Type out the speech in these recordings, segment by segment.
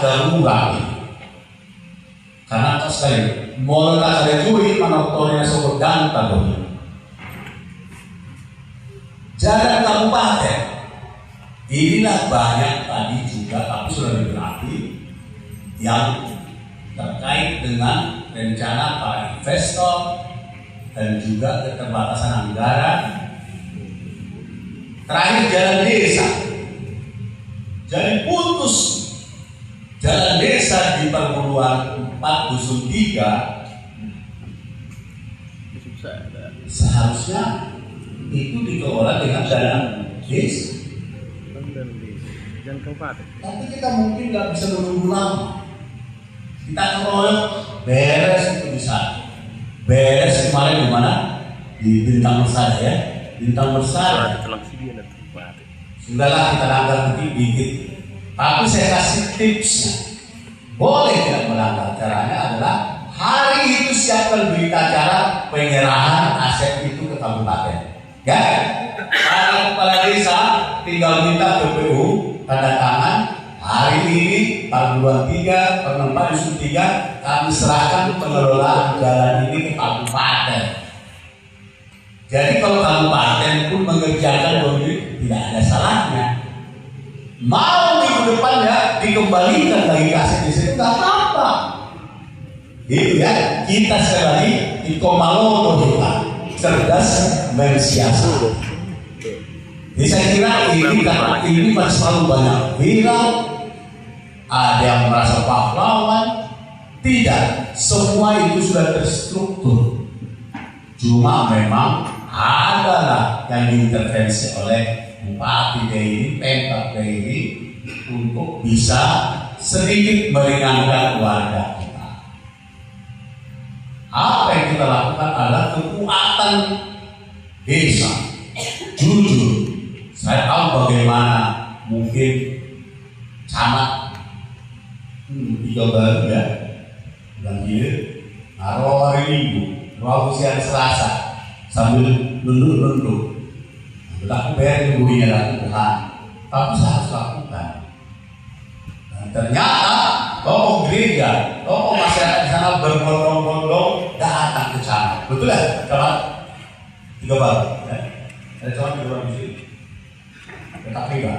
darurat ini. Karena sekali mulai ada juri manoktornya sebut dan tabunya. Jalan kabupaten inilah banyak tadi juga, tapi sudah diberarti yang terkait dengan rencana para investor dan juga keterbatasan anggaran. Terakhir jalan desa, jadi putus jalan desa di perguruan 4 dusun 3 seharusnya itu dikelola dengan dana desa. Tapi kita mungkin nggak bisa menunggu lama. Kita keroyok beres itu bisa. Beres kemarin di mana? Di Bintang Mesara ya. Bintang Mesara. Sudahlah kita langgar dikit. Tapi saya kasih tipsnya. Boleh tidak melanggar. Caranya adalah hari itu siapkan berita acara penyerahan aset itu ke kabupaten. Ya, para kepala desa tinggal minta PPU tanda tangan. Hari ini perguruan 3, perguruan 4 dusun 3 kami serahkan pengelolaan jalan ini ke kabupaten. Jadi kalau kabupaten pun mengerjakan begini tidak ada salahnya. Mau minggu depan ya dikembalikan lagi ke aset desa itu nggak apa-apa. Itu ya, kita sekali lagi di Komalodo kita cerdas mensiasat. Jadi saya kira ini masih selalu banyak viral. Ada yang merasa pahlawan. Tidak, semua itu sudah terstruktur. Cuma memang adalah yang diintervensi oleh Bupati ini, Pemkab ini untuk bisa sedikit meringankan warga kita. Apa yang kita lakukan adalah kekuatan desa. Jujur, saya tahu bagaimana mungkin camat tiga baru ya, bilang gini, naruh hari Minggu, naruh siang Selasa, sambil nunduk. Aku bayar ibunya lakukan, tapi saya harus lakukan. Dan ternyata tokoh gereja, tokoh masyarakat di sana berbondong-bondong datang ke sana. Betul ya, camat tiga baru. Ya? Ada camat tiga baru di sini. Tetap tiga.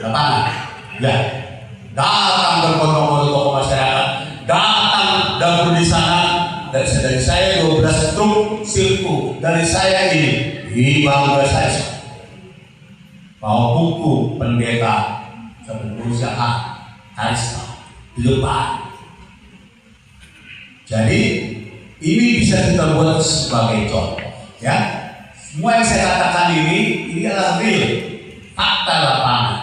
Datang, ya. Datang berbondong-bondong tokoh masyarakat, datang dan di sana. Dari saya 12 truk silku, dari saya ini bangga saya bawa buku pendeta berusaha Karisma di depan. Jadi ini bisa kita buat sebagai contoh ya. Semua yang saya katakan ini adalah real, fakta lapangan.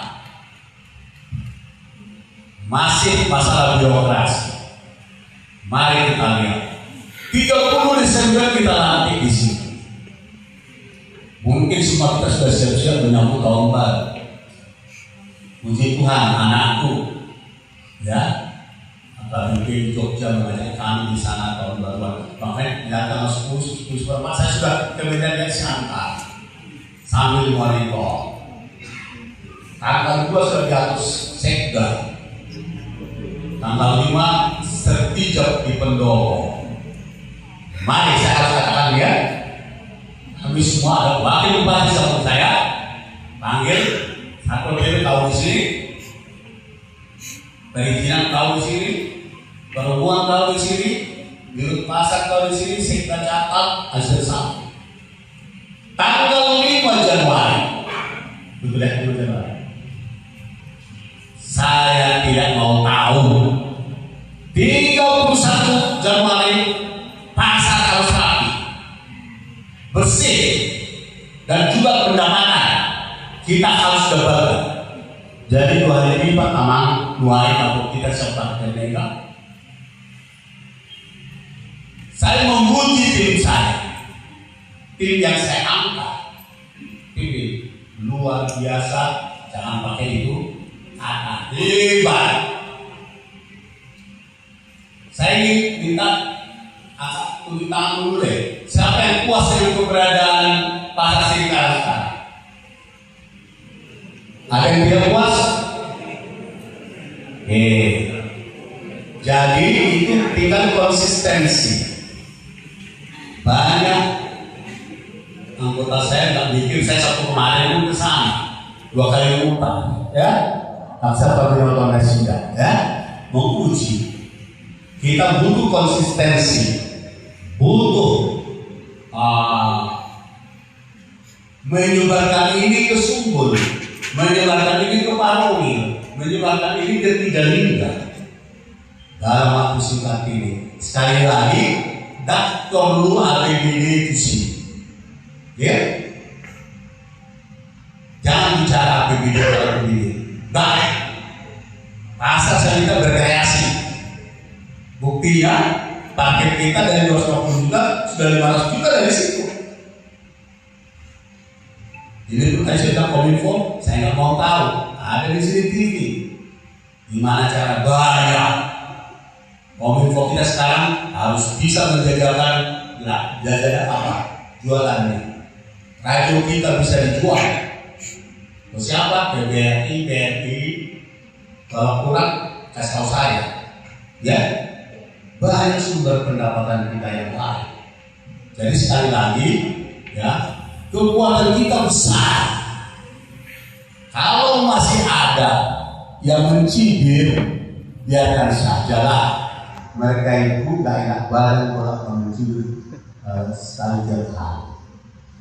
Masih masalah birokrasi. Mari kita lihat 30 Desember kita lantik di sini. Mungkin semua kita sudah siap-siap menyambut tahun baru. Puji Tuhan, anakku, ya, apalagi di Jogja mengajak kami di sana tahun baruan. Makanya datang 10 saya sudah kemudian dari Siantar sambil monitor. Tanggal 2 sudah jatuh sekda. Tanggal 5 sertijab di Pendopo. Mari saya harus katakan ya, kami semua ada wakil bupati sama saya, panggil Satpol PP tahu di sini, perizinan tahu di sini, perhubungan tahu di sini, dirut pasar tahu di sini, sekda catat hasil sama. Tanggal 5 Januari, betul ya 5 Januari. Saya tidak mau tahu. 31 Januari pasar harus rapi, bersih, dan juga pendapatan kita harus dapat. Jadi 2 hari ini Pak Tamang mulai kalau kita siapkan mereka. Saya memuji tim saya, tim yang saya angkat, tim luar biasa. Jangan pakai itu kata hebat. Saya ingin minta tunjuk tangan dulu deh. Siapa yang puas dengan keberadaan Pasar Singkaran sekarang? Ada yang tidak puas? Jadi itu tinggal konsistensi. Banyak anggota saya nggak bikin, saya satu kemarin ke sana 2 kali muter, ya. Aksa Patriotona Sida, ya, menguji. Kita butuh konsistensi, butuh menyebarkan ini ke Sumbul, menyebarkan ini ke Parungil, menyebarkan ini ke Tigalingga. Dalam waktu singkat ini, sekali lagi, tak perlu APBD itu sih, ya. Jangan bicara APBD kalau begini. Baik, pasar kita berkreasi. Buktinya, target kita dari 250 juta sudah 500 juta dari situ. Ini tuh tadi saya bilang Kominfo, saya nggak mau tahu. Ada di sini TV. Gimana cara bayar? Kominfo kita sekarang harus bisa menjajakan jajanan apa? Jualannya. Radio kita bisa dijual. Siapa? BRI, kalau kurang kasih tahu saya, ya. Banyak sumber pendapatan kita yang lain. Jadi sekali lagi, ya, kekuatan kita besar. Kalau masih ada yang mencibir, biarkan sajalah. Mereka itu gak enak badan kalau mencibir sekali tiap hari.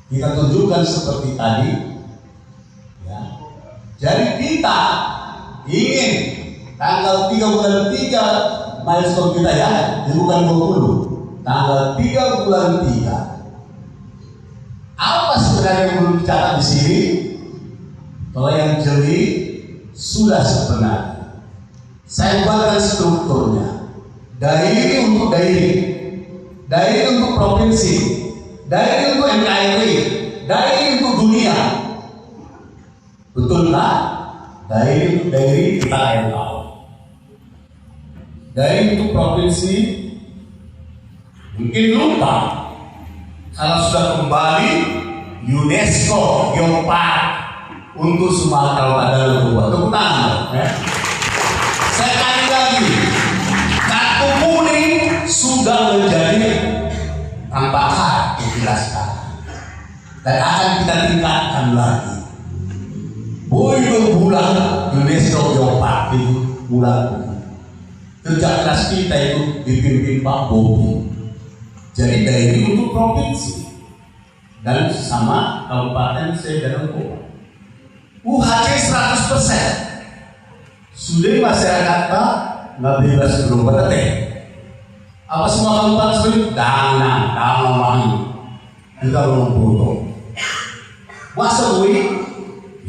Kita tunjukkan seperti tadi. Jadi kita ingin tanggal 3 bulan 3 milestone kita, ya, ini bukan 20, tanggal 3 bulan 3. Apa sebenarnya yang perlu dicatat di sini? Kalau yang jeli sudah sebenarnya. Saya buatkan strukturnya. Dairi untuk dairi untuk provinsi, dairi untuk NKRI, dairi untuk dunia. Betul tak? Dari kita yang tahu. Dari untuk provinsi mungkin lupa. Kalau sudah kembali UNESCO Geopark untuk Sumatera Utara lupa. Tepuk tangan, ya. Saya kali lagi, kartu kuning sudah menjadi tanpa hak dijelaskan dan akan kita tingkatkan lagi. Bulan UNESCO Geopark itu bulan kerja keras kita itu dipimpin Pak Bobi. Jadi dari untuk provinsi dan sama kabupaten Sedaran. UHC 100%. Sudah masyarakat nggak bebas berobat teh. Apa semua kabupaten seperti Danang, kita belum butuh. Wasawui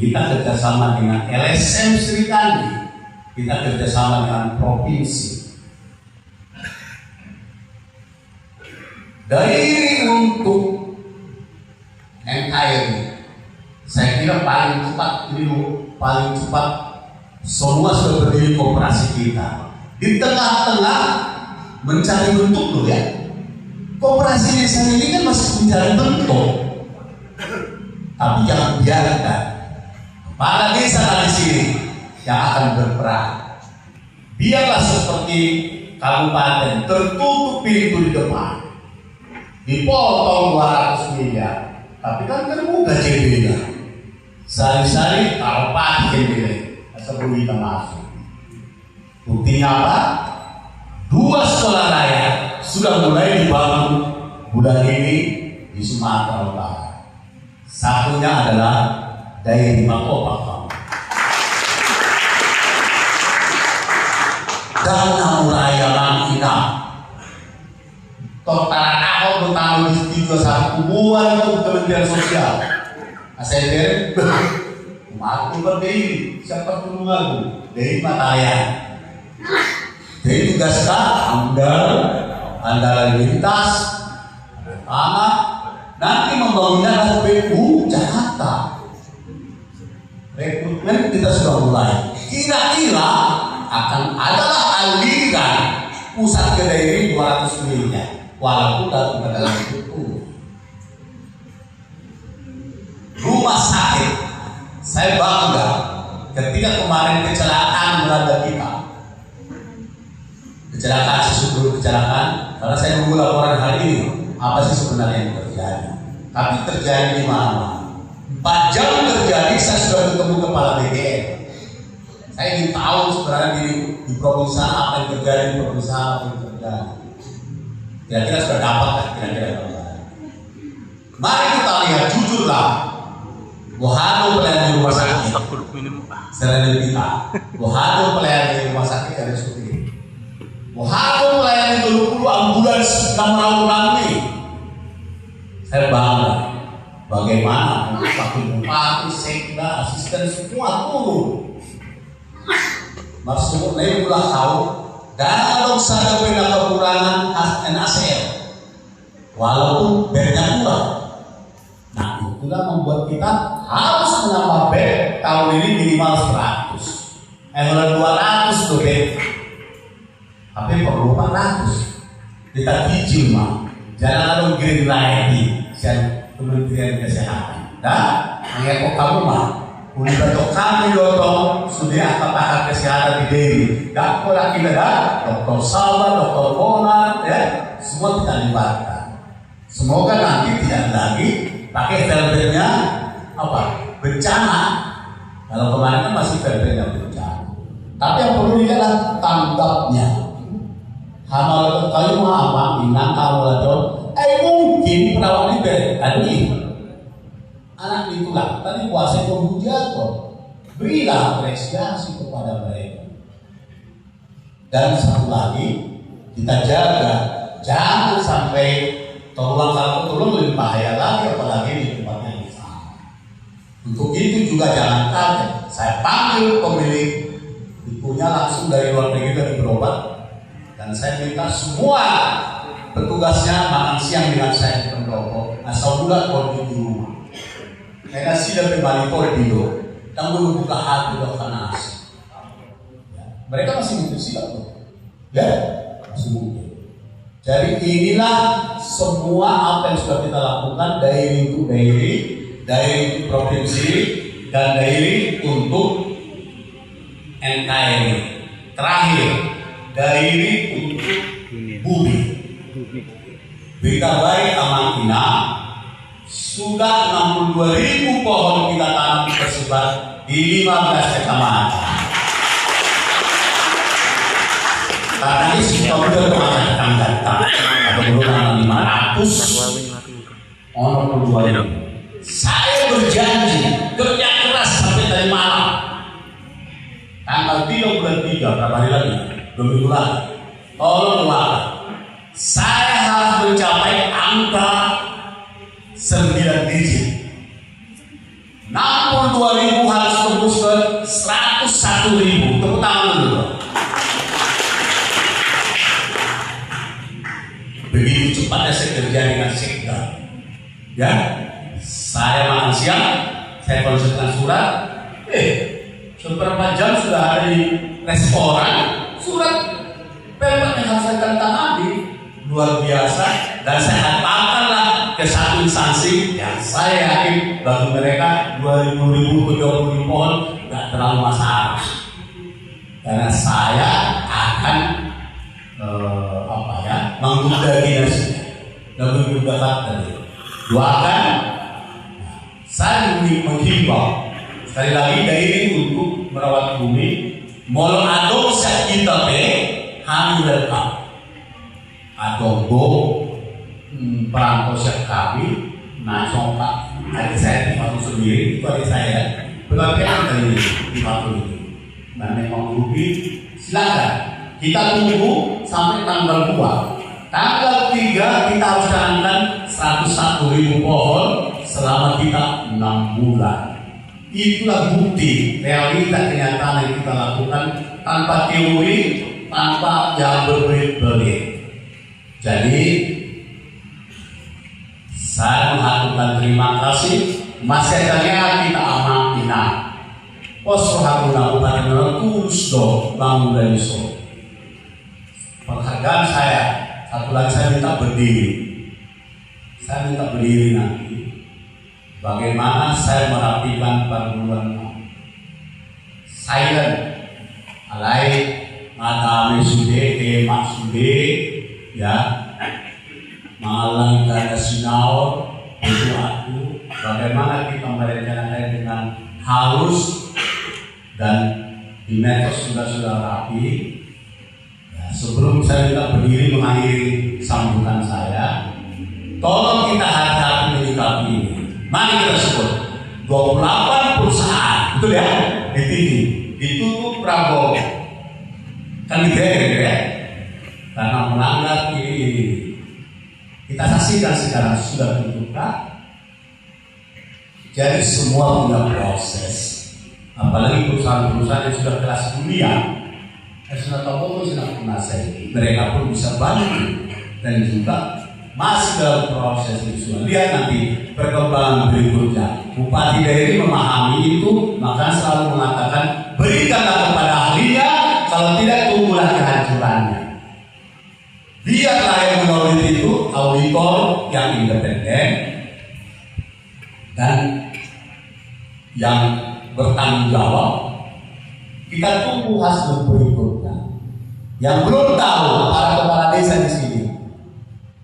kita kerjasama dengan LSM Sri Kandi, kita kerjasama dengan provinsi. Dari untuk NKRI, saya kira paling cepat semua sudah berdiri kooperasi kita. Di tengah-tengah mencari bentuk loh, ya. Kooperasi desa ini kan masih mencari bentuk, tapi jangan biarkan kepala desa di sini yang akan berperan. Biarlah seperti kabupaten tertutup pintu di depan, dipotong 200 miliar, tapi kan terbuka JB-nya. Sari-sari kalau pakai JB sebelum kita masuk. Buktinya apa? 2 sekolah rakyat sudah mulai dibangun bulan ini di Sumatera Utara. Satunya adalah Dairi Makopakam. Dana Uraya Langina. Total tahun bertanggung di 21 kubuan untuk Kementerian Sosial. Saya aku berdiri, siapa dulu aku? Dari Mataya. Dari tugas andalan lintas, tanah, nanti membangunnya PU Jakarta. Rekrutmen kita sudah mulai. Kira-kira akan adalah aliran pusat ke daerah 200 miliar, walaupun dalam itu rumah sakit. Saya bangga ketika kemarin kecelakaan melanda kita kecelakaan sebelum kecelakaan, karena saya nunggu laporan hari ini apa sih sebenarnya yang terjadi. Tapi terjadi di mana? 4 jam terjadi, saya sudah ketemu kepala BGN. Saya ingin tahu sebenarnya di provinsi apa yang terjadi, di provinsi apa yang terjadi. Kira-kira sudah dapat kan kira-kira. Mari kita lihat jujurlah. Wahana pelayan di rumah sakit. Selain kita, wahana pelayan di rumah sakit ada seperti ini. Wahana pelayan di 20 ambulans kamar ini. Saya bangga. Bagaimana wakil bupati, sekda, asisten semua turun. Maksudnya ini pula tahu. Kalau saya punya kekurangan NaCl, walaupun bednya kurang. Nah, itulah membuat kita harus menambah bed tahun ini minimal 100. 200 tuh bed. Tapi perlu 400. Kita cicil mah. Jangan ada green light Kementerian Kesehatan. Dan mengekok kamu mah. Untuk kami dotong sudah pakar kesehatan di Dewi. Dan kalau kita Dokter Salwa, Dokter Bonar, ya semua kita libatkan. Semoga nanti tidak lagi pakai velvetnya apa bencana. Kalau kemarin kan masih velvetnya bencana. Tapi yang perlu dilihat tanggapnya. Hamal kayu apa inang kalau mungkin perawat ini tadi anak itulah tadi kuasa kemudian kok berilah apresiasi kepada mereka. Dan satu lagi kita jaga jangan sampai tolong lebih bahaya lagi apalagi di tempat yang sama. Untuk itu juga jangan kaget. Saya panggil pemilik ibunya langsung dari luar negeri dari berobat dan saya minta semua petugasnya makan siang dengan saya di pendopo. Asal bulan kalau di rumah. Mereka sudah kembali kordido dan membuka hati dan panas. Mereka masih mungkin siap tuh, ya masih mungkin. Jadi inilah semua apa yang sudah kita lakukan dari untuk dari provinsi dan dari untuk NKRI. Terakhir dari untuk bumi. Berita baik Amantina sudah 62.000 pohon kita tanam tersebar di 15 kecamatan. Karena ini sudah kemarin datang atau belum 500 orang 2.000. Saya berjanji kerja keras sampai dari malam. Tanggal 3 bulan 3 berapa hari lagi? 2 minggu lagi. Tolong doakan. Saya harus mencapai angka 9 digit. 62.000 harus tembus ke 101.000. Tepuk tangan dulu. Begitu cepatnya saya kerja dengan sekda. Ya, saya makan siang, saya konsultasi surat. Seberapa jam sudah ada di restoran, surat pembuat yang harus saya tangani luar biasa dan saya hafalkanlah ke satu instansi yang saya yakin bagi mereka 2.000 ke 20.000 pohon nggak terlalu masalah karena saya akan menggudagi nasinya dan menggudahkan tadi doakan. Saya menghimbau sekali lagi dari untuk merawat bumi molo adong sa kita pe kami welcome adonggo perantau siap kami nasong pak ada saya di Batu sendiri itu ada saya berlapis dari di Batu ini dan memang rugi silakan kita tunggu sampai tanggal 2. Tanggal 3 kita harus tanamkan 101.000 pohon selama kita 6 bulan. Itulah bukti realita kenyataan yang kita lakukan tanpa teori, tanpa yang berbelit-belit. Jadi saya mengaturkan terima kasih masyarakatnya kita amantina. Pos rohakuna upatan tulus do bangun dari so. Penghargaan saya satu lagi saya minta berdiri. Saya minta berdiri nanti. Bagaimana saya merapikan perguruan silent, alai, Matame sude, emak sude, ya. Malang ganda sinaur, itu aku. Bagaimana kita merencanakan dengan halus dan di medsos sudah rapi. Ya, sebelum saya minta berdiri mengakhiri sambutan saya, tolong kita hati-hati menyikapi ini. Mari kita sebut 28 perusahaan, betul ya? Di TV ditutup Prabowo, kan digeret ya? Karena melanggar ini. Kita saksikan sekarang sudah terbuka. Jadi semua punya proses. Apalagi perusahaan-perusahaan yang sudah kelas dunia, sudah tahu sudah menguasai, mereka pun bisa bantu dan juga masih dalam proses itu. Lihat nanti perkembangan berikutnya. Bupati daerah memahami itu, maka selalu mengatakan berikanlah kepada ahlinya, kalau tidak tunggulah kehancurannya. Biarlah yang mengaudit itu auditor yang independen dan yang bertanggung jawab. Kita tunggu hasil berikutnya. Yang belum tahu para kepala desa di sini,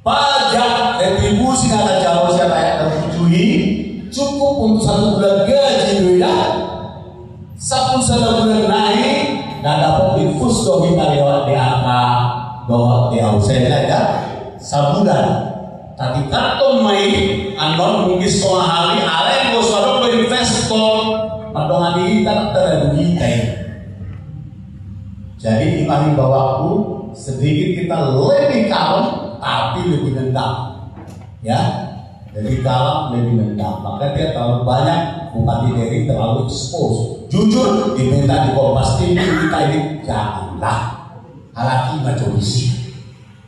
pajak retribusi kata Jawa siapa yang tertujuhi cukup untuk 1 bulan gaji ya. 1 bulan naik dan dapat infus doa kita lewat DAK doa di ausenya ya sabulan. Tapi kartu main anon mungkin setengah hari alai bos ada investor padongan ini tak terduga. Jadi imani bawaku sedikit kita lebih kalem tapi lebih dendam ya. Jadi kalem lebih dendam, maka dia terlalu banyak bupati dari terlalu expose. Jujur diminta di Kompas TV kita ini janganlah halaki macam isi.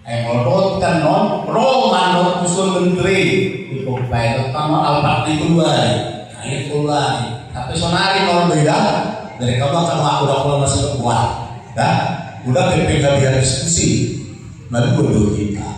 Ngolot kan non roman usul menteri itu baik pertama al-Bakti keluar, ini keluar. Tapi sonari non beda dari kamu akan udah masih kuat, dah udah PPK biar diskusi, baru bodoh kita.